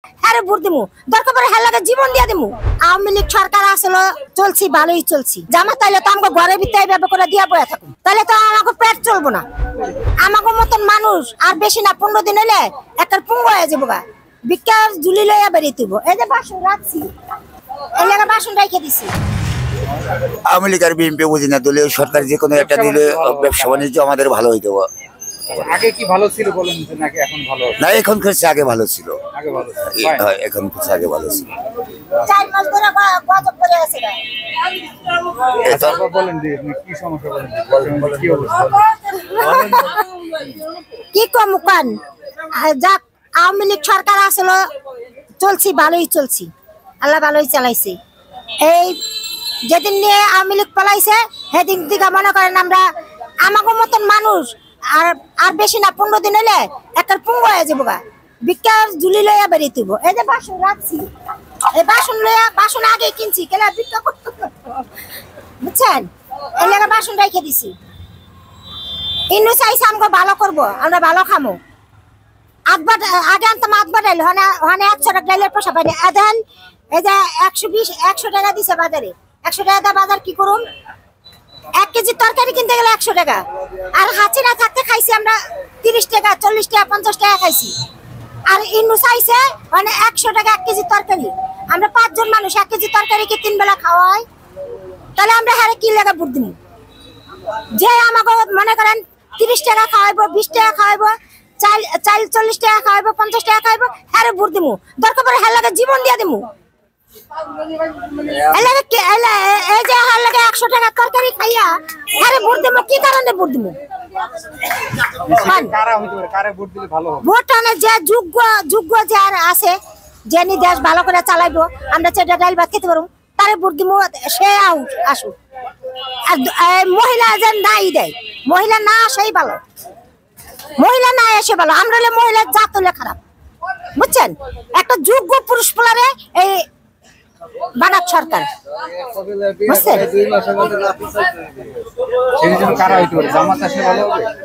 আরে ভোট দিমু, দরকার পড়ে হের লাগে জীবন দিয়া দিমু। আওয়ামী লীগ সরকার আসলে চলছি, ভালোই চলছি। জামাত তাইলে তো আমাকে ঘরের ভিতরে এইভাবে করে দিয়া বয়া থাকুন, তাহলে তো আমাকে পেট চলবো না। আমাকে মতন মানুষ আর বেশি না, 15 দিন হলে একটা পুঙ্গ হয়ে যাবো গা। বিকাশ ঝুলি লইয়া বেরিয়ে দিব। এই যে বাসন রাখছি, এই লাগে বাসন রেখে দিছি। আওয়ামী লীগ আর বিএনপি বুঝি না, দলীয় সরকার যে কোনো একটা দিলে ব্যবসা বাণিজ্য আমাদের ভালো হইতে হবে। আগে কি ভালো ছিল বলেন নাকি এখন ভালো? না, এখন খুঁজছে আগে ভালো ছিল। আগে ভালো ছিল, এখন খুঁজছে আগে ভালো ছিল। 4 মাস ধরে গজব করে আছে গা। তারপর বলেন যে কি সমস্যা, বলেন কি অবস্থা? কি কম কান যাক, আওয়ামী লীগ সরকার আসলে চলছি, ভালোই চলছি। আল্লাহ ভালোই চালাইছে। এই যেদিন নিয়ে আওয়ামী লীগ পালাইছে সেদিন থেকে মনে করেন আমরা আমাকে মতন মানুষ আর আর বেশি না, 15 দিন হলে একটা পুঙ্গ হয়ে যাবো গা। বিকাশ ঝুলি লইয়া বেরিয়ে দিব। এই যে বাসন রাখছি, এই বাসন লইয়া, বাসন আগে কিনছি কেলা বিক্রি করতে, বুঝছেন? এই লাগে বাসন রেখে দিছি। ইন্নু চাইছে আমাকে ভালো করবো, আমরা ভালো খামো। আটবার আগে আনতাম, 8 ডাইল ওখানে 100 টাকা ডাইলের পয়সা পাইনি। এখন এই যে 120 টাকা দিছে বাজারে। 100 টাকা দা বাজার কি করুন? 1 কেজি তরকারি কিনতে গেলে 100 টাকা। আর হাঁচি না থাকতে খাইছি আমরা 30 টাকা, 40 টাকা, 50 টাকা খাইছি। আর ইন্নু চাইছে মানে 100 টাকা 1 কেজি তরকারি। আমরা 5 জন মানুষ, 1 কেজি তরকারি কি 3 বেলা খাওয়া হয়? তাহলে আমরা হারে কি লাগা বুট দিমু? যে আমাকে মনে করেন 30 টাকা খাওয়াইবো, 20 টাকা খাওয়াইবো, চাল 40 টাকা খাওয়াইবো, 50 টাকা খাওয়াইবো, হারে ভোট দিমু। দরকার পড়ে হের লাগে জীবন দিয়া দিমু। এই যে হের লাগে 100 টাকা তরকারি খাইয়া হারে ভোট দিমু, কি কারণে ভোট দিমু? কারা হইতে পারে, কারে ভোট দিলে ভালো হবে? ভোট আনে যে যোগ্য যে আর আছে, যে নি দেশ ভালো করে চালাইবো, আমরা চেটা ডাইল ভাত খেতে পারবো, তারে ভোট দিমু। সে আসুক। আর মহিলা যে নাই দেয়, মহিলা না আসাই ভালো, মহিলা না এসে ভালো। আমরা হলে মহিলার জাত হলে খারাপ, বুঝছেন? একটা যোগ্য পুরুষ পোলারে এই বানাক সরকার, বুঝছেন?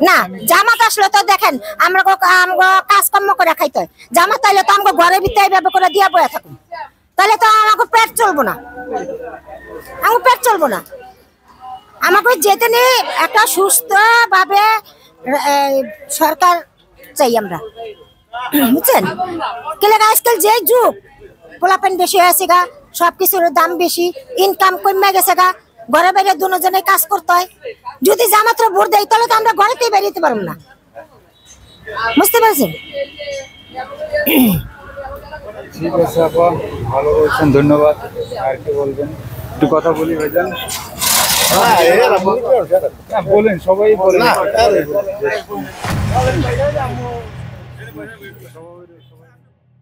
না, জামাত আসলে তো দেখেন আমরা কাজকর্ম করে খাইতে হয়। জামাত আইলে তো আমাকে ঘরের ভিতরে এইভাবে করে দিয়া বয়া থাকুন, তাহলে তো আমাকে পেট চলবো না। আমার পেট চলবো না। আমাকে যেতে নিয়ে একটা সুস্থ ভাবে সরকার চাই আমরা, বুঝছেন? কেলে আজকাল যে যুগ, পোলাপেন বেশি হয়েছে গা, সবকিছুর দাম বেশি, ইনকাম কমে গেছে গা, ঘরে বাইরে দুজনে কাজ করতে হয়। যদি জামাতরা ভোট দেয় তাহলে তো আমরা ঘরেতেই বেরিয়ে পারবো না, বুঝতে পারছেন? ঠিক আছে আপা, ভালো বলছেন, ধন্যবাদ। আর কি বলবেন? একটু কথা বলি ভাইজান। বলেন, সবাই বলেন।